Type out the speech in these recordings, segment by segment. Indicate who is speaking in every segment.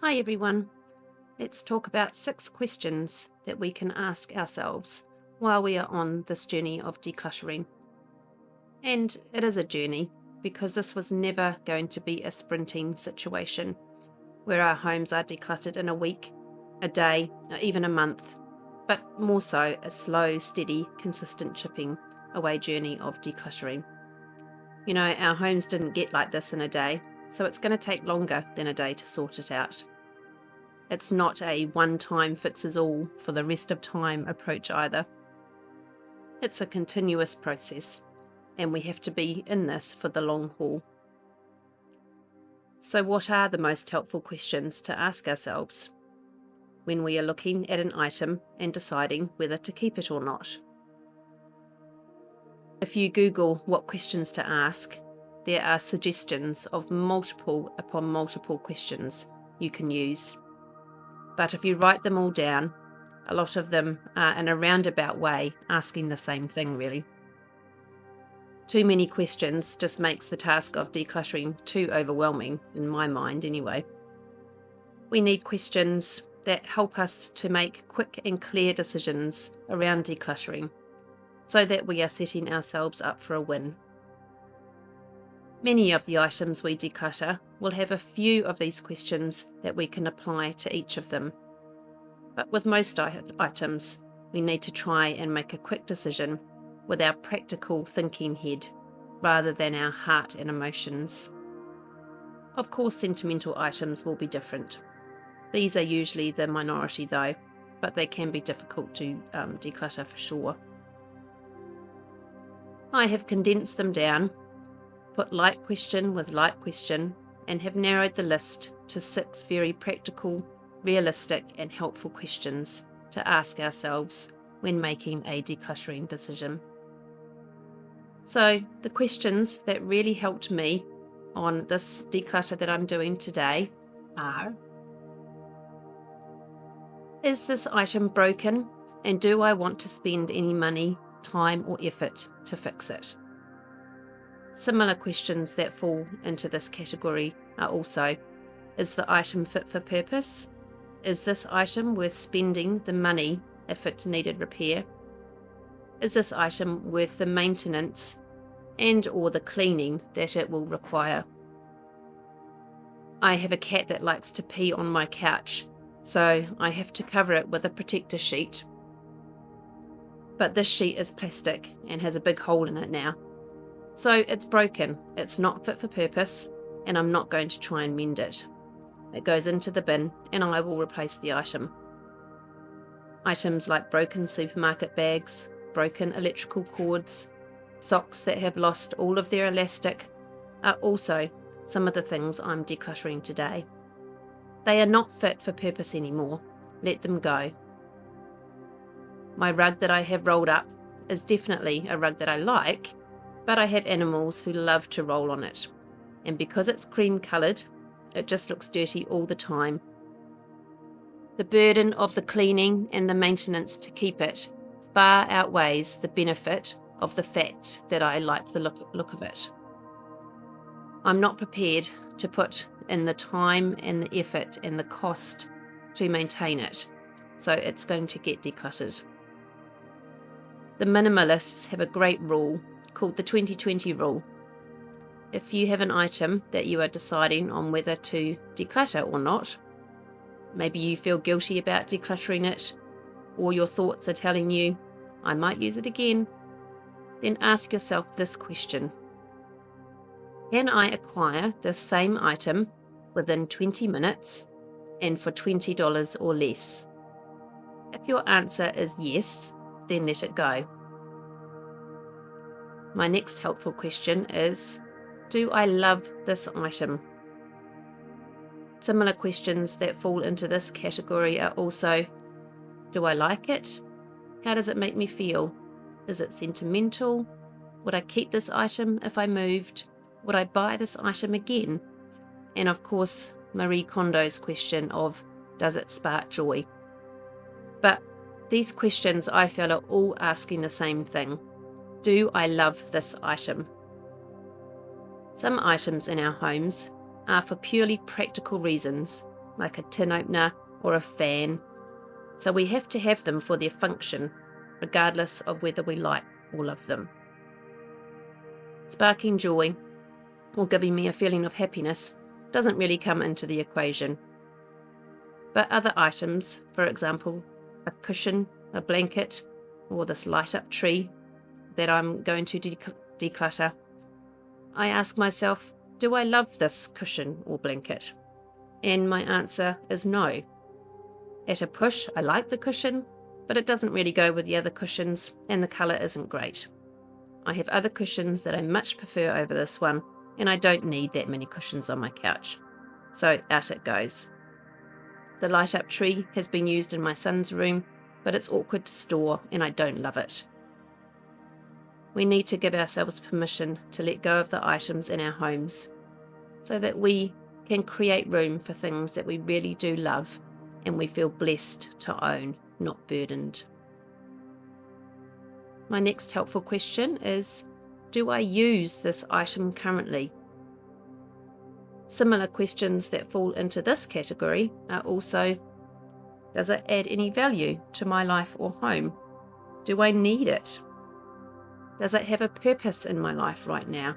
Speaker 1: Hi everyone. Let's talk about 6 questions that we can ask ourselves while we are on this journey of decluttering. And it is a journey because this was never going to be a sprinting situation where our homes are decluttered in a week, a day, or even a month, but more so a slow, steady, consistent chipping away journey of decluttering. You know, our homes didn't get like this in a day, so it's going to take longer than a day to sort it out. It's not a one-time fixes-all for the rest of time approach either. It's a continuous process, and we have to be in this for the long haul. So what are the most helpful questions to ask ourselves when we are looking at an item and deciding whether to keep it or not? If you Google what questions to ask, there are suggestions of multiple upon multiple questions you can use. But if you write them all down, a lot of them are in a roundabout way asking the same thing really. Too many questions just makes the task of decluttering too overwhelming, in my mind anyway. We need questions that help us to make quick and clear decisions around decluttering so that we are setting ourselves up for a win. Many of the items we declutter will have a few of these questions that we can apply to each of them. But with most items, we need to try and make a quick decision with our practical thinking head rather than our heart and emotions. Of course, sentimental items will be different. These are usually the minority though, but they can be difficult to declutter for sure. I have condensed them down, put light question with light question, and have narrowed the list to 6 very practical, realistic and helpful questions to ask ourselves when making a decluttering decision. So the questions that really helped me on this declutter that I'm doing today are: is this item broken, and do I want to spend any money, time or effort to fix it? Similar questions that fall into this category are also: is the item fit for purpose? Is this item worth spending the money if it needed repair? Is this item worth the maintenance and or the cleaning that it will require? I have a cat that likes to pee on my couch, so I have to cover it with a protector sheet. But this sheet is plastic and has a big hole in it now. So it's broken, it's not fit for purpose, and I'm not going to try and mend it. It goes into the bin and I will replace the item. Items like broken supermarket bags, broken electrical cords, socks that have lost all of their elastic are also some of the things I'm decluttering today. They are not fit for purpose anymore. Let them go. My rug that I have rolled up is definitely a rug that I like, but I have animals who love to roll on it. And because it's cream coloured, it just looks dirty all the time. The burden of the cleaning and the maintenance to keep it far outweighs the benefit of the fact that I like the look of it. I'm not prepared to put in the time and the effort and the cost to maintain it, so it's going to get decluttered. The minimalists have a great rule called the 20-20 rule. If you have an item that you are deciding on whether to declutter or not, maybe you feel guilty about decluttering it, or your thoughts are telling you, I might use it again, then ask yourself this question: can I acquire this same item within 20 minutes and for $20 or less? If your answer is yes, then let it go. My next helpful question is: do I love this item? Similar questions that fall into this category are also: do I like it? How does it make me feel? Is it sentimental? Would I keep this item if I moved? Would I buy this item again? And of course, Marie Kondo's question of, does it spark joy? But these questions I feel are all asking the same thing: do I love this item? Some items in our homes are for purely practical reasons like a tin opener or a fan. So we have to have them for their function, regardless of whether we like all of them. Sparking joy or giving me a feeling of happiness doesn't really come into the equation. But other items, for example, a cushion, a blanket, or this light-up tree that I'm going to declutter, I ask myself, do I love this cushion or blanket? And my answer is no. At a push, I like the cushion, but it doesn't really go with the other cushions, and the colour isn't great. I have other cushions that I much prefer over this one, and I don't need that many cushions on my couch. So out it goes. The light-up tree has been used in my son's room, but it's awkward to store and I don't love it. We need to give ourselves permission to let go of the items in our homes so that we can create room for things that we really do love and we feel blessed to own, not burdened. My next helpful question is, do I use this item currently? Similar questions that fall into this category are also, does it add any value to my life or home? Do I need it? Does it have a purpose in my life right now?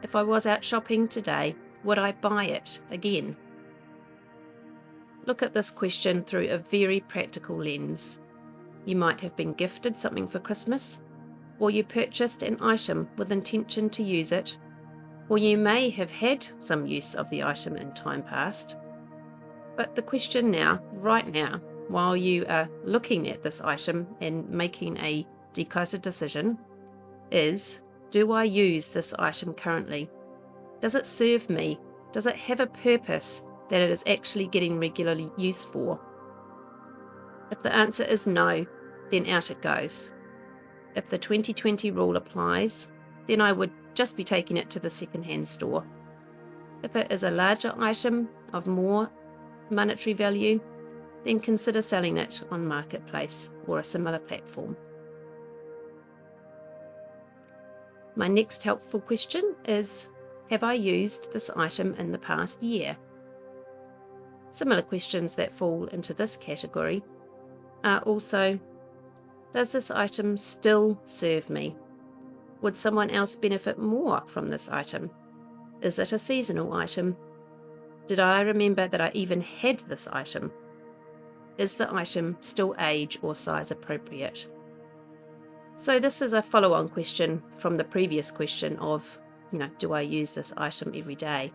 Speaker 1: If I was out shopping today, would I buy it again? Look at this question through a very practical lens. You might have been gifted something for Christmas, or you purchased an item with intention to use it, or you may have had some use of the item in time past. But the question now, right now, while you are looking at this item and making a declutter decision, is, do I use this item currently? Does it serve me? Does it have a purpose that it is actually getting regular use for? If the answer is no, then out it goes. If the 2020 rule applies, then I would just be taking it to the second-hand store. If it is a larger item of more monetary value, then consider selling it on Marketplace or a similar platform. My next helpful question is, have I used this item in the past year? Similar questions that fall into this category are also, does this item still serve me? Would someone else benefit more from this item? Is it a seasonal item? Did I remember that I even had this item? Is the item still age or size appropriate? So this is a follow-on question from the previous question of, do I use this item every day?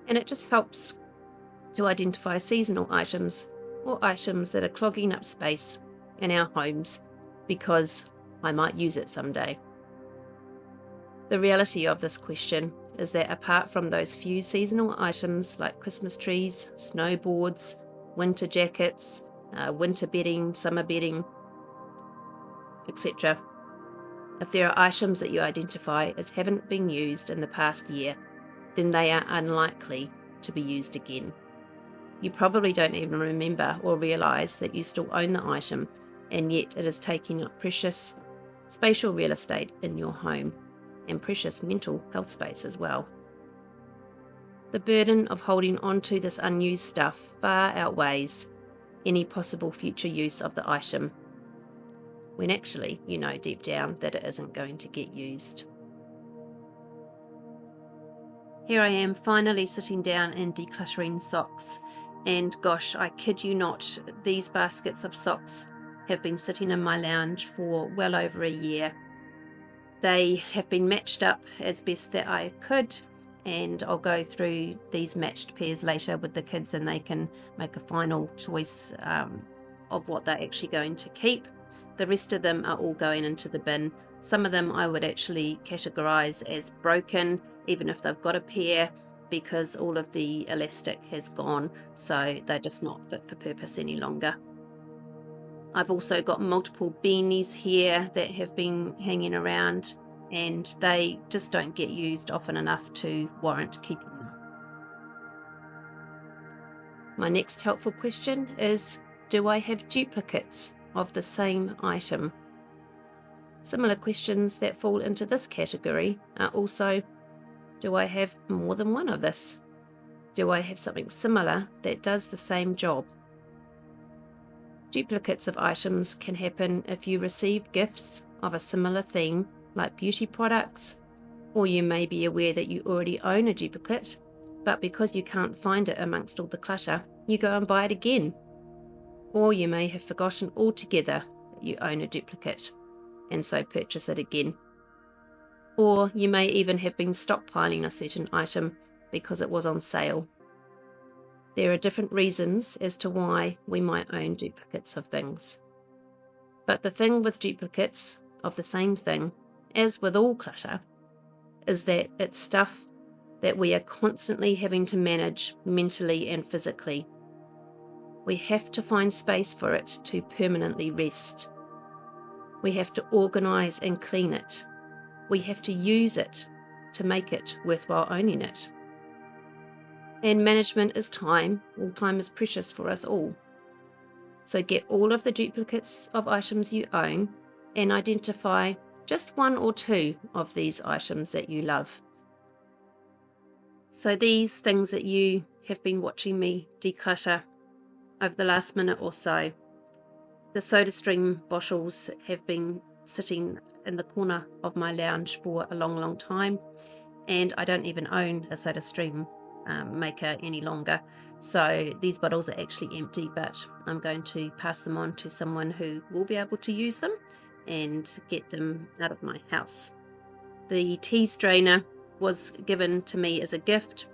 Speaker 1: And it just helps to identify seasonal items or items that are clogging up space in our homes because I might use it someday. The reality of this question is that apart from those few seasonal items like Christmas trees, snowboards, winter jackets, winter bedding, summer bedding, etc., if there are items that you identify as haven't been used in the past year, then they are unlikely to be used again. You probably don't even remember or realise that you still own the item, and yet it is taking up precious spatial real estate in your home and precious mental health space as well. The burden of holding on to this unused stuff far outweighs any possible future use of the item, when actually you know deep down that it isn't going to get used. Here I am finally sitting down and decluttering socks, and gosh, I kid you not, these baskets of socks have been sitting in my lounge for well over a year. They have been matched up as best that I could, and I'll go through these matched pairs later with the kids and they can make a final choice of what they're actually going to keep. The rest of them are all going into the bin. Some of them I would actually categorize as broken, even if they've got a pair, because all of the elastic has gone, so they're just not fit for purpose any longer. I've also got multiple beanies here that have been hanging around, and they just don't get used often enough to warrant keeping them. My next helpful question is, do I have duplicates of the same item? Similar questions that fall into this category are also, do I have more than one of this? Do I have something similar that does the same job? Duplicates of items can happen if you receive gifts of a similar theme, like beauty products, or you may be aware that you already own a duplicate, but because you can't find it amongst all the clutter, you go and buy it again. Or you may have forgotten altogether that you own a duplicate, and so purchase it again. Or you may even have been stockpiling a certain item because it was on sale. There are different reasons as to why we might own duplicates of things. But the thing with duplicates of the same thing, as with all clutter, is that it's stuff that we are constantly having to manage mentally and physically. We have to find space for it to permanently rest. We have to organise and clean it. We have to use it to make it worthwhile owning it. And management is time, and time is precious for us all. So get all of the duplicates of items you own and identify just one or two of these items that you love. So these things that you have been watching me declutter over the last minute or so, the SodaStream bottles have been sitting in the corner of my lounge for a long, long time, and I don't even own a SodaStream maker any longer. So these bottles are actually empty, but I'm going to pass them on to someone who will be able to use them and get them out of my house. The tea strainer was given to me as a gift,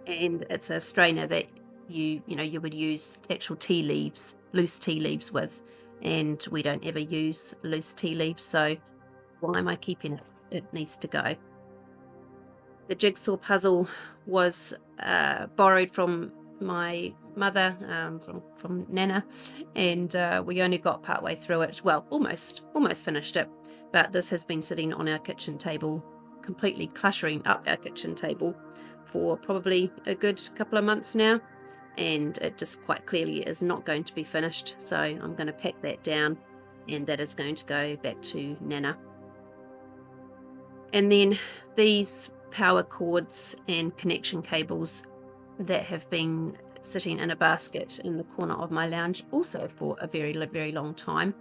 Speaker 1: and it's a strainer that you would use actual tea leaves, loose tea leaves with, and we don't ever use loose tea leaves, so why am I keeping it? It needs to go. The jigsaw puzzle was borrowed from my mother, from Nana, and we only got partway through it. Well, almost finished it, but this has been sitting on our kitchen table, completely cluttering up our kitchen table for probably a good couple of months now, and it just quite clearly is not going to be finished. So I'm going to pack that down, and that is going to go back to Nana. And then these power cords and connection cables that have been sitting in a basket in the corner of my lounge also for a very, very long time.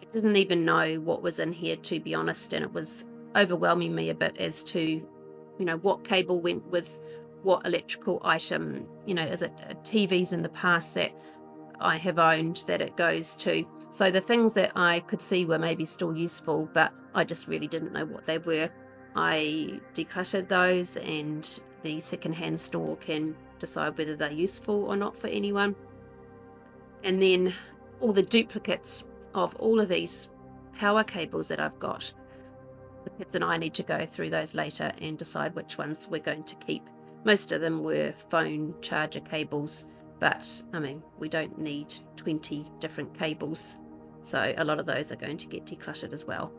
Speaker 1: I didn't even know what was in here, to be honest, and it was overwhelming me a bit as to, what cable went with what electrical item. Is it TVs in the past that I have owned that it goes to? So the things that I could see were maybe still useful, but I just really didn't know what they were. I decluttered those, and the secondhand store can decide whether they're useful or not for anyone. And then all the duplicates of all of these power cables that I've got, the kids and I need to go through those later and decide which ones we're going to keep. Most of them were phone charger cables, but we don't need 20 different cables, so a lot of those are going to get decluttered as well.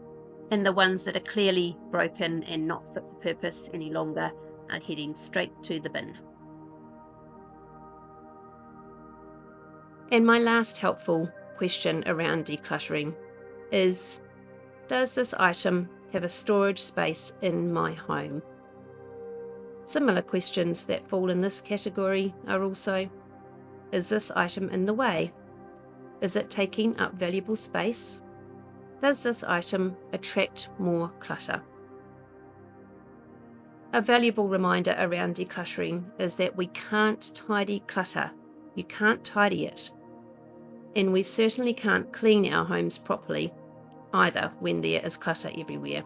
Speaker 1: And the ones that are clearly broken and not fit for purpose any longer are heading straight to the bin. And my last helpful question around decluttering is, does this item have a storage space in my home? Similar questions that fall in this category are also, is this item in the way? Is it taking up valuable space? Does this item attract more clutter? A valuable reminder around decluttering is that we can't tidy clutter. You can't tidy it. And we certainly can't clean our homes properly either when there is clutter everywhere.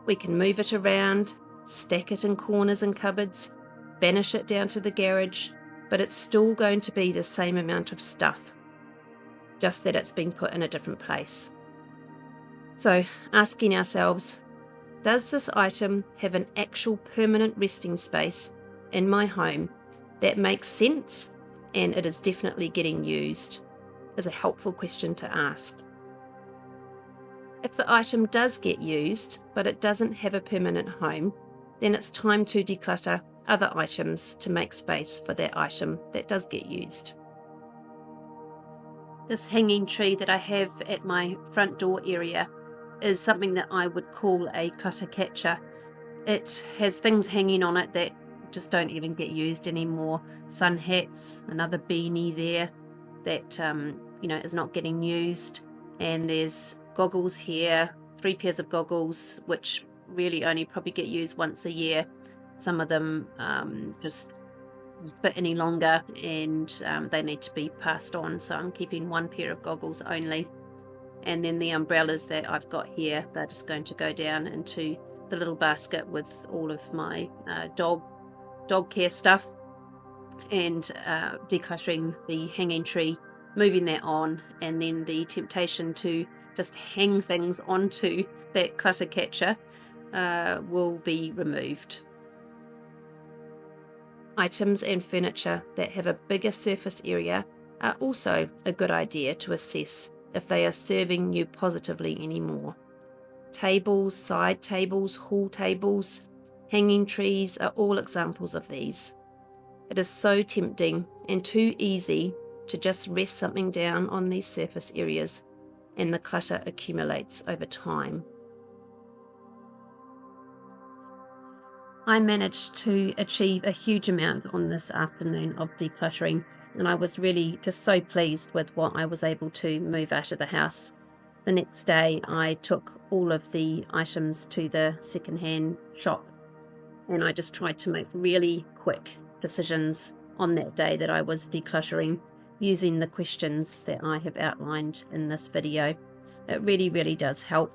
Speaker 1: We can move it around, stack it in corners and cupboards, banish it down to the garage, but it's still going to be the same amount of stuff, just that it's been put in a different place. So asking ourselves, does this item have an actual permanent resting space in my home that makes sense and it is definitely getting used, is a helpful question to ask. If the item does get used, but it doesn't have a permanent home, then it's time to declutter other items to make space for that item that does get used. This hanging tree that I have at my front door area is something that I would call a clutter catcher. It has things hanging on it that just don't even get used anymore. Sun hats, another beanie there that is not getting used, and there's goggles here, 3 pairs of goggles which really only probably get used once a year. Some of them just fit any longer, and they need to be passed on, so I'm keeping 1 pair of goggles only. And then the umbrellas that I've got here, they're just going to go down into the little basket with all of my dog care stuff, and decluttering the hanging tree, moving that on, and then the temptation to just hang things onto that clutter catcher will be removed. Items and furniture that have a bigger surface area are also a good idea to assess if they are serving you positively anymore. Tables, side tables, hall tables, hanging trees are all examples of these. It is so tempting and too easy to just rest something down on these surface areas, and the clutter accumulates over time. I managed to achieve a huge amount on this afternoon of decluttering, and I was really just so pleased with what I was able to move out of the house. The next day I took all of the items to the secondhand shop, and I just tried to make really quick decisions on that day that I was decluttering, using the questions that I have outlined in this video. It really, really does help.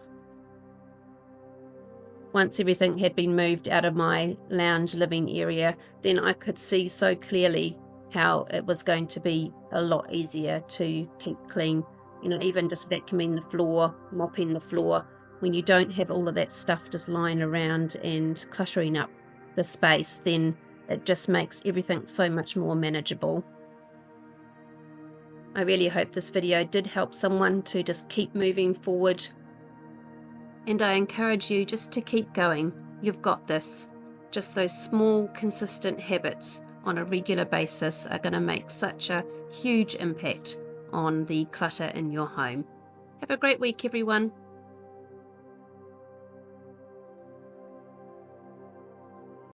Speaker 1: Once everything had been moved out of my lounge living area, then I could see so clearly how it was going to be a lot easier to keep clean. Even just vacuuming the floor, mopping the floor, when you don't have all of that stuff just lying around and cluttering up the space, then it just makes everything so much more manageable. I really hope this video did help someone to just keep moving forward. And I encourage you just to keep going. You've got this. Just those small, consistent habits on a regular basis are going to make such a huge impact on the clutter in your home. Have a great week, everyone.